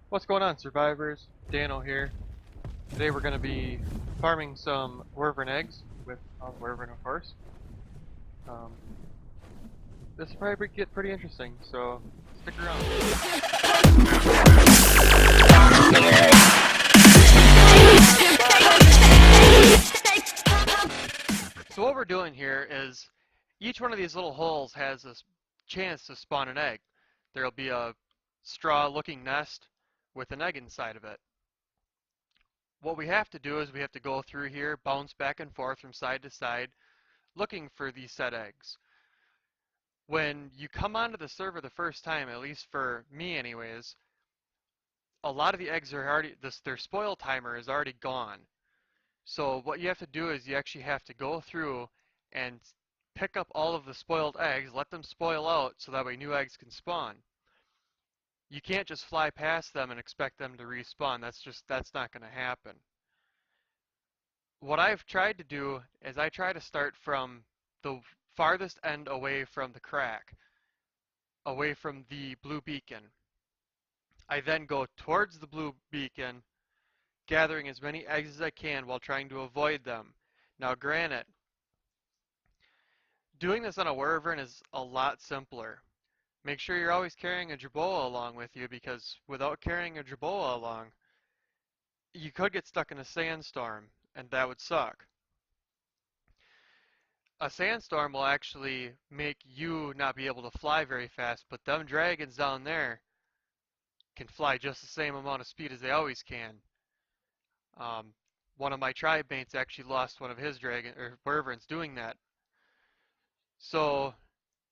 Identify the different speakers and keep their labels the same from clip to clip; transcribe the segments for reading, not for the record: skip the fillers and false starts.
Speaker 1: What's going on, survivors? Dano here. Today we're going to be farming some Wyvern eggs with Wyvern, of course. Um, this will probably get pretty interesting, so stick around. So what we're doing here is each one of these little holes has a chance to spawn an egg. There'll be a straw-looking nest with an egg inside of it. What we have to do is we have to go through here, bounce back and forth from side to side, looking for these set eggs. When you come onto the server the first time, at least for me anyways, a lot of the eggs are already, their spoil timer is already gone. So what you have to do is you actually have to go through and pick up all of the spoiled eggs, let them spoil out so that way new eggs can spawn. You can't just fly past them and expect them to respawn. That's not going to happen. What I've tried to do is I try to start from the farthest end away from the crack, away from the blue beacon. I then go towards the blue beacon, gathering as many eggs as I can while trying to avoid them. Now granted, doing this on a Wyvern is a lot simpler. Make sure you're always carrying a Jerboa along with you, because without carrying a Jerboa along, you could get stuck in a sandstorm, and that would suck. A sandstorm will actually make you not be able to fly very fast, but them dragons down there can fly just the same amount of speed as they always can. Um, One of my tribe mates actually lost one of his dragon or wyverns doing that. So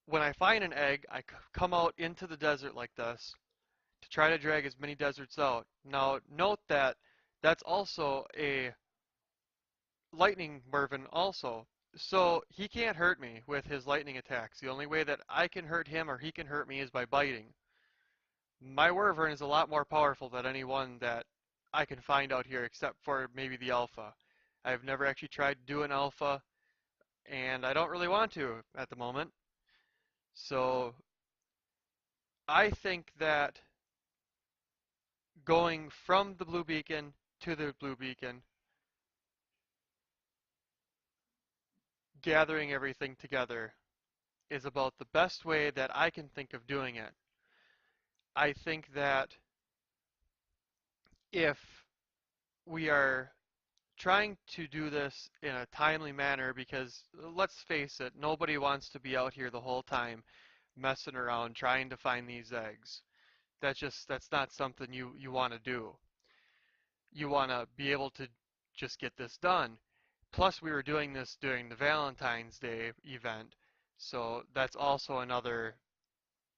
Speaker 1: when I find an egg, I come out into the desert like this to try to drag as many deserts out. Now note that that's also a lightning wyvern also. So he can't hurt me with his lightning attacks. The only way that I can hurt him or he can hurt me is by biting. My wyvern is a lot more powerful than any one that I can find out here except for maybe the alpha. I've never actually tried to do an alpha, and I don't really want to at the moment. So I think that going from the blue beacon to the blue beacon, gathering everything together, is about the best way that I can think of doing it. I think that if we are trying to do this in a timely manner, because let's face it, nobody wants to be out here the whole time messing around trying to find these eggs. That's not something you want to do. You want to be able to just get this done. Plus we were doing this during the Valentine's Day event, so that's also another,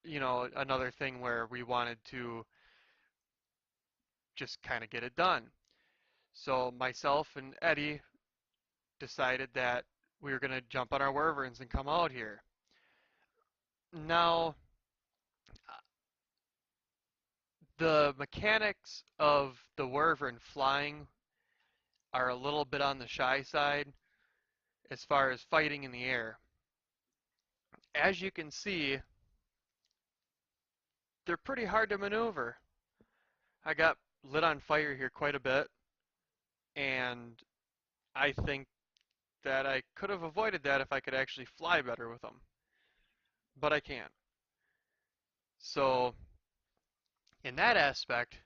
Speaker 1: another thing where we wanted to just kind of get it done. So myself and Eddie decided that we were going to jump on our wyverns and come out here. Now, the mechanics of the wyvern flying are a little bit on the shy side as far as fighting in the air. As you can see, they're pretty hard to maneuver. I got lit on fire here quite a bit, and I think that I could have avoided that if I could actually fly better with them. But I can't. So, in that aspect,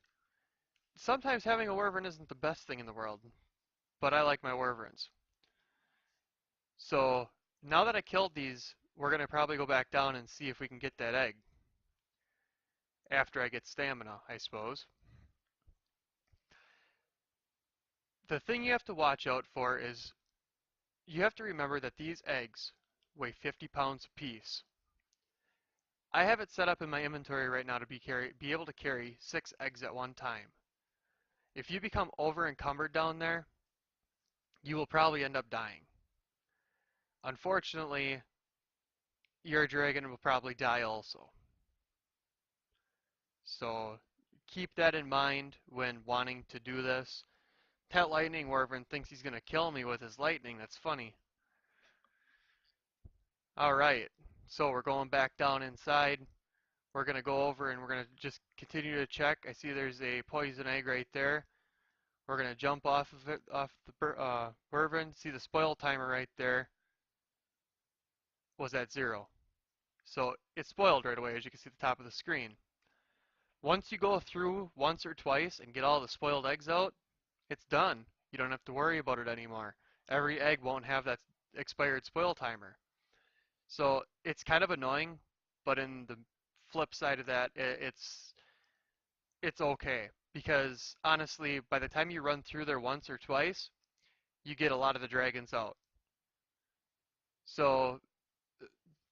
Speaker 1: sometimes having a wyvern isn't the best thing in the world, but I like my wyverns. So, now that I killed these, we're going to probably go back down and see if we can get that egg. After I get stamina, I suppose. The thing you have to watch out for is you have to remember that these eggs weigh 50 pounds apiece. I have it set up in my inventory right now to be able to carry 6 eggs at one time. If you become over encumbered down there, you will probably end up dying. Unfortunately, your dragon will probably die also. So keep that in mind when wanting to do this. That lightning wyvern thinks he's going to kill me with his lightning. That's funny. Alright, so we're going back down inside. We're going to go over and we're going to just continue to check. I see there's a poison egg right there. We're going to jump off of it, off the Wyvern. See the spoil timer right there was at 0. So it spoiled right away, as you can see at the top of the screen. Once you go through once or twice and get all the spoiled eggs out, it's done. You don't have to worry about it anymore. Every egg won't have that expired spoil timer. So it's kind of annoying, but in the flip side of that, it's okay because honestly, by the time you run through there once or twice, you get a lot of the dragons out. So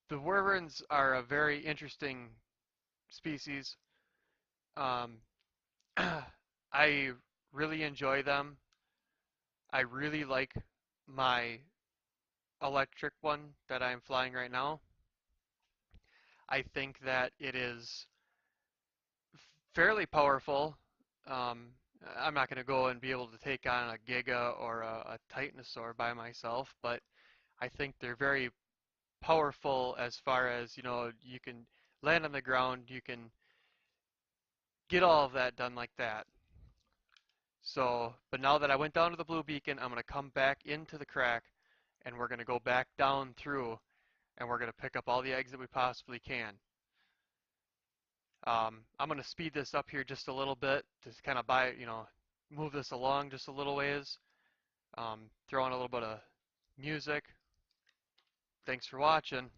Speaker 1: the Wyverns are a very interesting species. Um, I really enjoy them. I really like my electric one that I'm flying right now. I think that it is fairly powerful. Um, I'm not going to go and be able to take on a Giga or a Titanosaur by myself, but I think they're very powerful as far as, you can land on the ground, you can get all of that done like that. So, but now that I went down to the blue beacon, I'm going to come back into the crack and we're going to go back down through and we're going to pick up all the eggs that we possibly can. I'm going to speed this up here just a little bit to kind of move this along just a little ways. Throw in a little bit of music. Thanks for watching.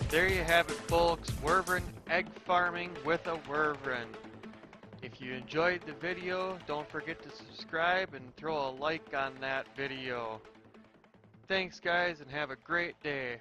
Speaker 1: There you have it, folks. Wyvern egg farming with a Wyvern. If you enjoyed the video, don't forget to subscribe and throw a like on that video. Thanks guys, and have a great day.